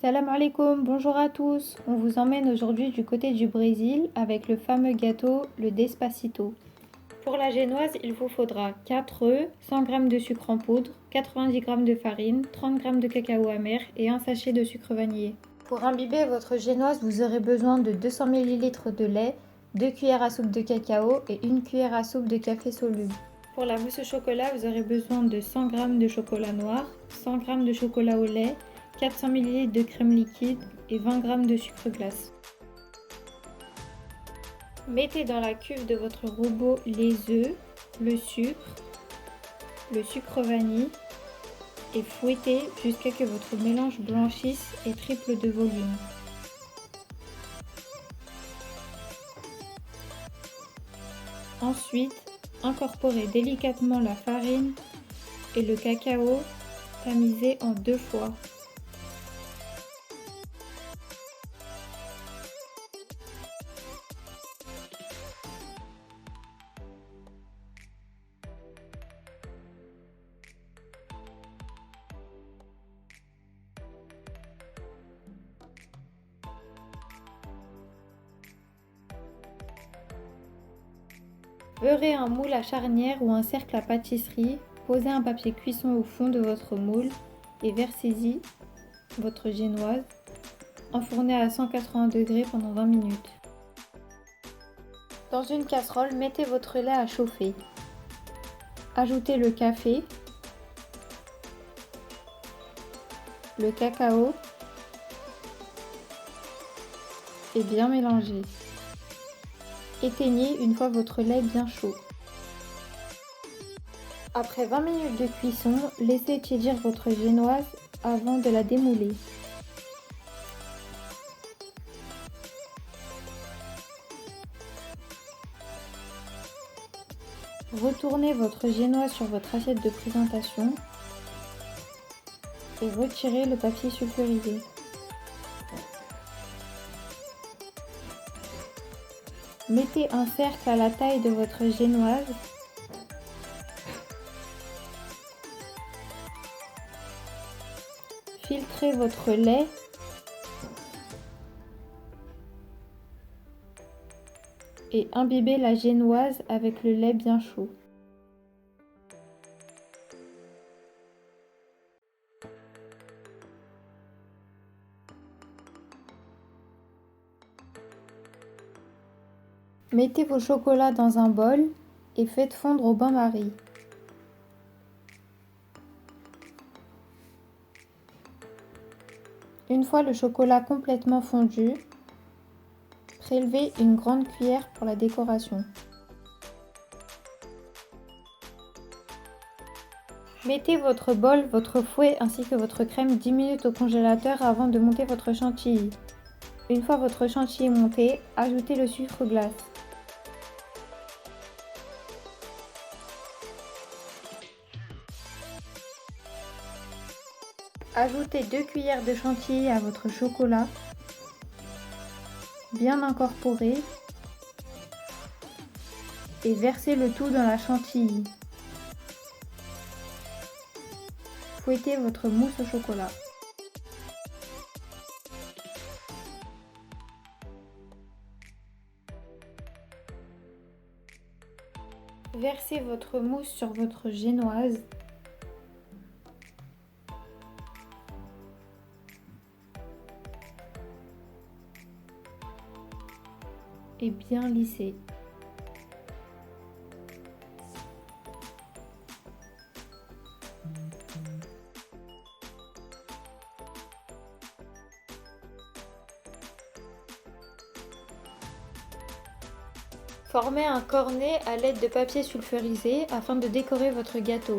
Salam alaikum, bonjour à tous. On vous emmène aujourd'hui du côté du Brésil avec le fameux gâteau, le Despacito. Pour la génoise, il vous faudra 4 œufs, 100 g de sucre en poudre, 90 g de farine, 30 g de cacao amer et un sachet de sucre vanillé. Pour imbiber votre génoise, vous aurez besoin de 200 ml de lait, 2 cuillères à soupe de cacao et 1 cuillère à soupe de café soluble. Pour la mousse au chocolat, vous aurez besoin de 100 g de chocolat noir, 100 g de chocolat au lait, 400 ml de crème liquide et 20 g de sucre glace. Mettez dans la cuve de votre robot les œufs, le sucre vanille et fouettez jusqu'à ce que votre mélange blanchisse et triple de volume. Ensuite, incorporez délicatement la farine et le cacao tamisé en 2 fois. Beurrez un moule à charnière ou un cercle à pâtisserie, posez un papier cuisson au fond de votre moule et versez-y votre génoise. Enfournez à 180 degrés pendant 20 minutes. Dans une casserole, mettez votre lait à chauffer. Ajoutez le café, le cacao et bien mélangez. Éteignez une fois votre lait bien chaud. Après 20 minutes de cuisson, laissez tiédir votre génoise avant de la démouler. Retournez votre génoise sur votre assiette de présentation et retirez le papier sulfurisé. Mettez un cercle à la taille de votre génoise. Filtrez votre lait. Et imbibez la génoise avec le lait bien chaud. Mettez vos chocolats dans un bol et faites fondre au bain-marie. Une fois le chocolat complètement fondu, prélevez une grande cuillère pour la décoration. Mettez votre bol, votre fouet ainsi que votre crème 10 minutes au congélateur avant de monter votre chantilly. Une fois votre chantilly monté, ajoutez le sucre glace. Ajoutez 2 cuillères de chantilly à votre chocolat, bien incorporé, et versez le tout dans la chantilly. Fouettez votre mousse au chocolat. Versez votre mousse sur votre génoise. Et bien lissez. Formez un cornet à l'aide de papier sulfurisé afin de décorer votre gâteau.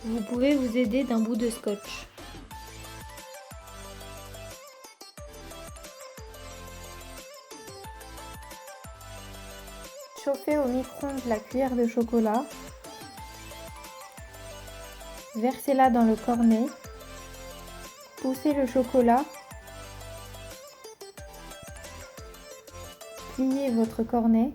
Vous pouvez vous aider d'un bout de scotch. Chauffez au micro-ondes la cuillère de chocolat. Versez-la dans le cornet. Poussez le chocolat. Pliez votre cornet.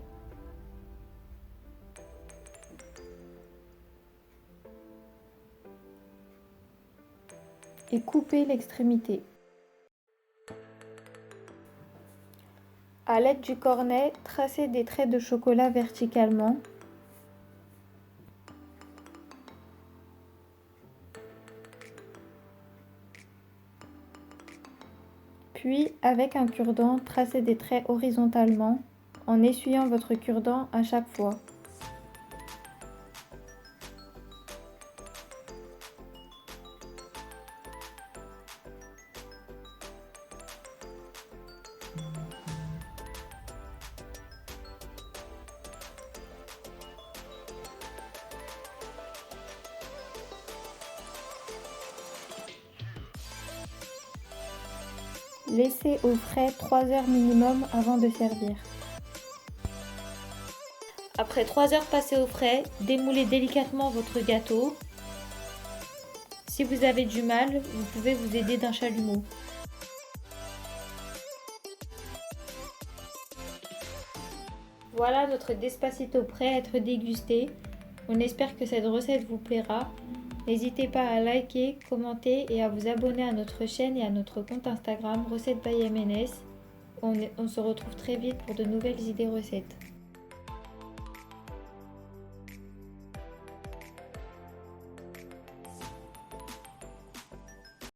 Et coupez l'extrémité. À l'aide du cornet, tracez des traits de chocolat verticalement. Puis, avec un cure-dent, tracez des traits horizontalement en essuyant votre cure-dent à chaque fois. Laissez au frais 3 heures minimum avant de servir. Après 3 heures passées au frais, démoulez délicatement votre gâteau. Si vous avez du mal, vous pouvez vous aider d'un chalumeau. Voilà notre Despacito prêt à être dégusté. On espère que cette recette vous plaira. N'hésitez pas à liker, commenter et à vous abonner à notre chaîne et à notre compte Instagram Recettes by MNS. On se retrouve très vite pour de nouvelles idées recettes.